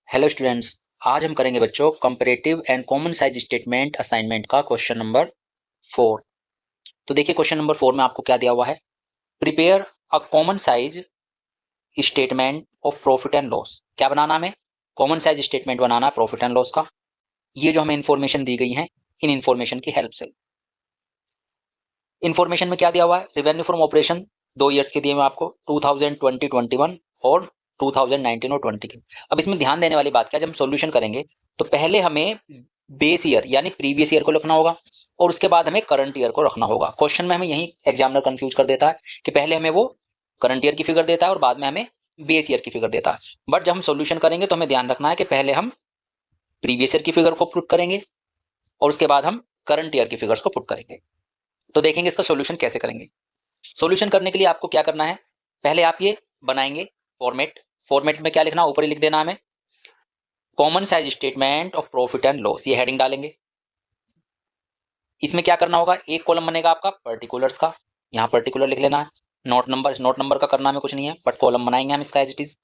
Hello students. आज हम करेंगे बच्चों comparative and common size statement assignment का क्वेश्चन नंबर 4। तो देखिए क्वेश्चन नंबर 4 में आपको क्या दिया हुआ है। Prepare a common size statement of profit and loss. क्या बनाना हमें? कॉमन साइज स्टेटमेंट बनाना है प्रॉफिट एंड लॉस का। ये जो हमें इन्फॉर्मेशन दी गई है, इन इन्फॉर्मेशन की हेल्प से। इन्फॉर्मेशन में क्या दिया हुआ है? रेवेन्यू फ्रॉम ऑपरेशन 2 ईयर्स के दिए हुए आपको, 2020-21 और 2019 और 20 के। अब इसमें ध्यान देने वाली बात क्या है, जब हम सॉल्यूशन करेंगे तो पहले हमें बेस ईयर यानी प्रीवियस ईयर को लिखना होगा और उसके बाद हमें करंट ईयर को रखना होगा। क्वेश्चन में हमें यही एग्जामिनर कंफ्यूज कर देता है कि पहले हमें वो करंट ईयर की फिगर देता है और बाद में हमें बेस ईयर की फिगर देता है। बट जब हम सॉल्यूशन करेंगे तो हमें ध्यान रखना है कि पहले हम प्रीवियस ईयर की फिगर को पुट करेंगे और उसके बाद हम करंट ईयर की फिगर्स को पुट करेंगे। तो देखेंगे इसका सॉल्यूशन कैसे करेंगे। सॉल्यूशन करने के लिए आपको क्या करना है, पहले आप ये बनाएंगे फॉर्मेट। फॉर्मेट में क्या लिखना, ऊपर ही लिख देना हमें common size statement of profit and loss, ये हेडिंग डालेंगे। इसमें क्या करना होगा, एक कॉलम बनेगा आपका पर्टिकुलर्स का, यहाँ पर्टिकुलर लिख लेना है। नोट नंबर, इस नोट नंबर का करना हमें कुछ नहीं है, बट कॉलम बनाएंगे हम इसका एज इट इज।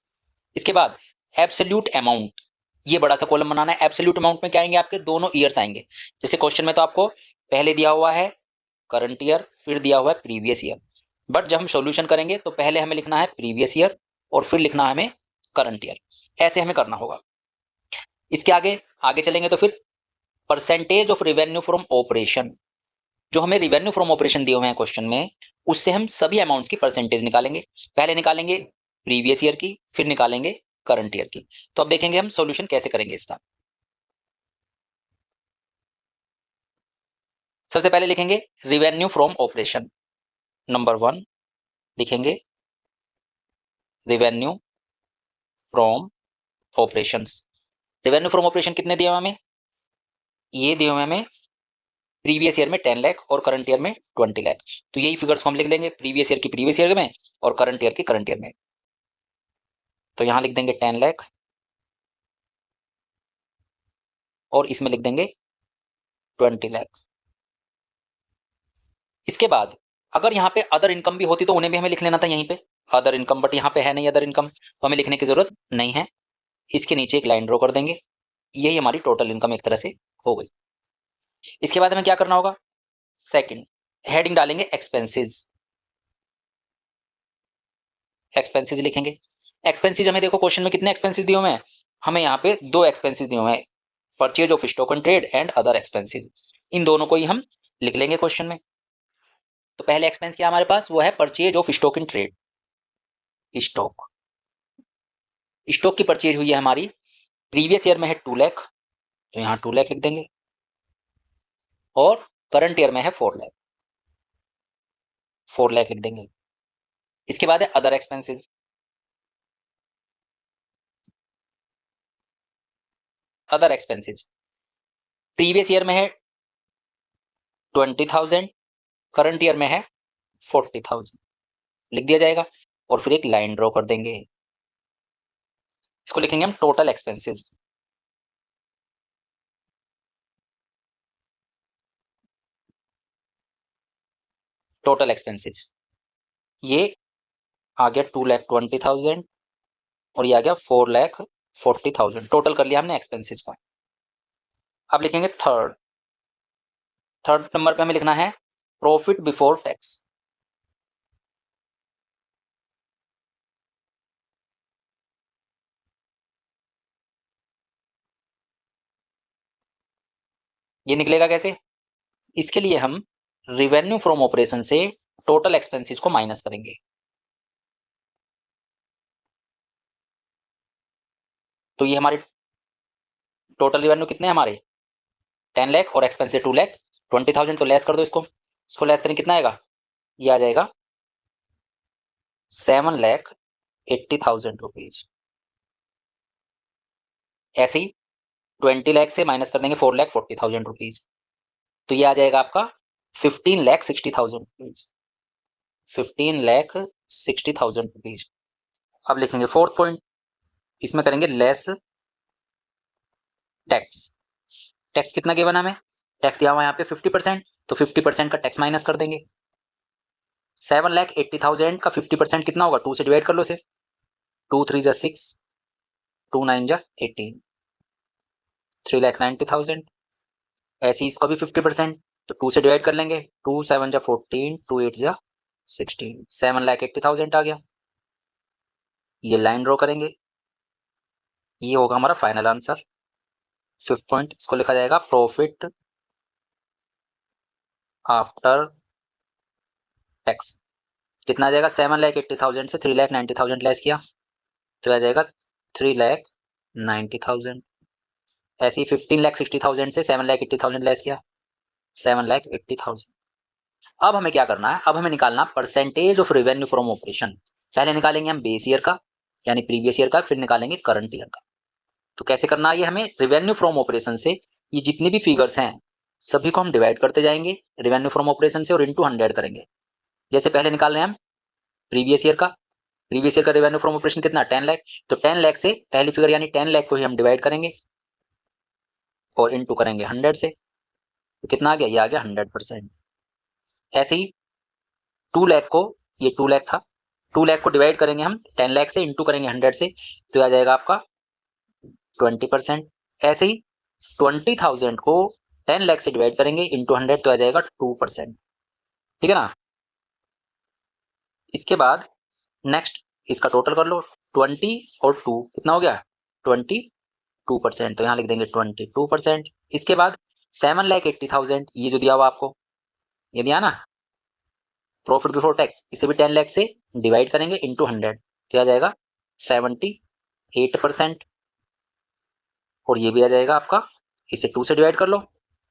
इसके बाद एब्सोल्यूट अमाउंट, ये बड़ा सा कॉलम बनाना है। एब्सोल्यूट अमाउंट में क्या आएंगे, आपके दोनों ईयर्स आएंगे। जैसे क्वेश्चन में तो आपको पहले दिया हुआ है करंट ईयर, फिर दिया हुआ है प्रीवियस ईयर। बट जब हम सॉल्यूशन करेंगे तो पहले हमें लिखना है प्रीवियस ईयर और फिर लिखना है हमें करंट ईयर। ऐसे हमें करना होगा। इसके आगे आगे चलेंगे तो फिर percentage of revenue from operation, जो हमें रिवेन्यू फ्रॉम ऑपरेशन दिए हुए हैं क्वेश्चन में, उससे हम सभी अमाउंट्स की परसेंटेज निकालेंगे। पहले निकालेंगे प्रीवियस ईयर की, फिर निकालेंगे करंट ईयर की। तो अब देखेंगे हम सॉल्यूशन कैसे करेंगे इसका। सबसे पहले लिखेंगे रिवेन्यू फ्रॉम ऑपरेशन। नंबर 1 लिखेंगे revenue from operations. Revenue from operation कितने दिए हुए हमें? ये दिए हुए हमें प्रीवियस ईयर में 10 लाख और करंट ईयर में 20 लाख। तो यही फिगर्स को हम लिख लेंगे प्रीवियस ईयर की प्रीवियस ईयर में और करंट ईयर की करंट ईयर में। तो यहां लिख देंगे 10 लाख और इसमें लिख देंगे 20 लाख। इसके बाद अगर यहाँ पे अदर इनकम भी होती तो उन्हें भी हमें लिख लेना था यहीं पे अदर इनकम, बट यहाँ पे है नहीं अदर इनकम, तो हमें लिखने की जरूरत नहीं है। इसके नीचे एक लाइन ड्रॉ कर देंगे। यही हमारी टोटल इनकम एक तरह से हो गई। इसके बाद हमें क्या करना होगा, सेकंड हेडिंग डालेंगे एक्सपेंसेस। एक्सपेंसेस लिखेंगे। एक्सपेंसेस हमें देखो क्वेश्चन में कितने एक्सपेंसेस दिए हुए हैं, हमें यहाँ पे 2 एक्सपेंसेस दिए हुए हैं, purchase of stock and trade and other expenses. इन दोनों को ही हम लिख लेंगे क्वेश्चन में। तो पहले एक्सपेंस क्या हमारे पास, वो है purchase of stock and trade. Stock stock की परचेज हुई है हमारी, प्रीवियस ईयर में है 2 लाख, तो यहाँ 2 लाख लिख देंगे और करंट ईयर में है 4 लाख, 4 लाख लिख देंगे। इसके बाद है other expenses. Other expenses previous year में है 20,000, करंट ईयर में है 40,000, लिख दिया जाएगा और फिर एक लाइन ड्रॉ कर देंगे। इसको लिखेंगे हम टोटल एक्सपेंसेस। टोटल एक्सपेंसेस ये आ गया 2,20,000 और ये आ गया 4,40,000। टोटल कर लिया हमने एक्सपेंसेस का। अब लिखेंगे थर्ड। थर्ड नंबर पे हमें लिखना है प्रॉफिट बिफोर टैक्स। ये निकलेगा कैसे, इसके लिए हम रिवेन्यू फ्रॉम ऑपरेशन से टोटल एक्सपेंसेस को माइनस करेंगे। तो ये हमारे टोटल रिवेन्यू कितने हैं हमारे 10 लाख और एक्सपेंसेस 2 लाख, 20,000 तो लेस कर दो इसको लेस करें कितना आएगा, ये आ जाएगा 7,80,000 रुपीज। ऐसे ही 20 लाख से माइनस कर देंगे 4,40,000 रुपीज, तो ये आ जाएगा आपका 15,60,000 रुपीज, 15,60,000 रुपीज। अब लिखेंगे फोर्थ पॉइंट, इसमें करेंगे लेस टैक्स। टैक्स कितना गिवन हमें, टैक्स दिया हुआ है यहाँ पे 50%, तो 50% का टैक्स माइनस कर देंगे। 7,80,000 का 50% कितना होगा, 2 से डिवाइड कर लो इसे, 2 3 जा 6, 2 9 जा 18, 3,90,000। ऐसे ही इसको भी 50%, तो 2 से डिवाइड कर लेंगे, 2 7 जा 14, 2 8 जा 16, 7,80,000 आ गया। ये लाइन ड्रॉ करेंगे, ये होगा हमारा फाइनल आंसर। 5th पॉइंट, इसको लिखा जाएगा प्रॉफिट आफ्टर टैक्स। कितना आ जाएगा, 7,80,000 से 3,90,000 लेस किया तो आ जाएगा 3,90,000। ऐसे ही 15,60,000 से 7,80,000 लेस किया 7,80,000। अब हमें क्या करना है, अब हमें निकालना percentage of revenue from operation. पहले निकालेंगे हम बेस ईयर का यानी प्रीवियस ईयर का, फिर निकालेंगे करंट ईयर का। तो कैसे करना है, ये हमें रेवेन्यू फ्रॉम ऑपरेशन से ये जितनी भी फिगर्स हैं सभी को हम डिवाइड करते जाएंगे रेवेन्यू फ्रॉम ऑपरेशन से और इनटू 100 करेंगे। जैसे पहले निकाल रहे हैं हम प्रीवियस ईयर का, प्रीवियस ईयर का रेवेन्यू फ्रॉम ऑपरेशन कितना 10 लाख, तो 10 लाख से पहली फिगर यानी 10 लाख को ही हम डिवाइड करेंगे और इनटू करेंगे 100 से, तो कितना आ गया, ये आ गया 100%। ऐसे ही 2 लाख को, ये 2 लाख था, 2 लाख को डिवाइड करेंगे हम 10 लाख से, इनटू करेंगे 100 से, तो आ जाएगा आपका 20%। ऐसे ही 20,000 को 10 लाख से डिवाइड करेंगे इंटू 100, तो आ जाएगा 2%। ठीक है ना। इसके बाद नेक्स्ट इसका टोटल कर लो, 20 और 2 कितना हो गया 22%, तो यहाँ लिख देंगे 22%। इसके बाद 7,80,000 ये जो दिया हुआ आपको, ये दिया ना प्रॉफिट बिफोर टैक्स, इसे भी 10 लाख से डिवाइड करेंगे इंटू 100, तो आ जाएगा 78%। और ये भी आ जाएगा आपका, इसे 2 से डिवाइड कर लो,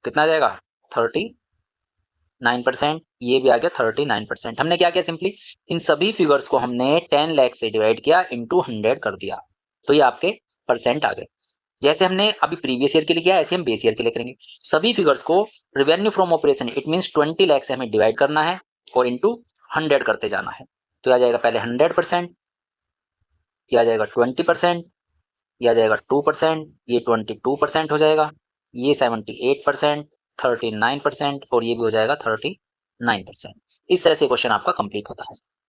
कितना आ जाएगा 39%। ये भी आ गया 39%। हमने क्या किया, सिंपली इन सभी फिगर्स को हमने 10 लाख से डिवाइड किया इंटू 100 कर दिया, तो ये आपके परसेंट आ गए। जैसे हमने अभी प्रीवियस ईयर के लिए किया ऐसे हम बेस ईयर के लिए करेंगे। सभी फिगर्स को revenue from operation it means 20 lakh से हमें डिवाइड करना है और इंटू 100 करते जाना है, तो आ जाएगा पहले 100%, ये आ जाएगा 20%, ये आ जाएगा 2%, ये 22% हो जाएगा, ये 78%, 39% और ये भी हो जाएगा 39%। इस तरह से क्वेश्चन आपका कंप्लीट होता है।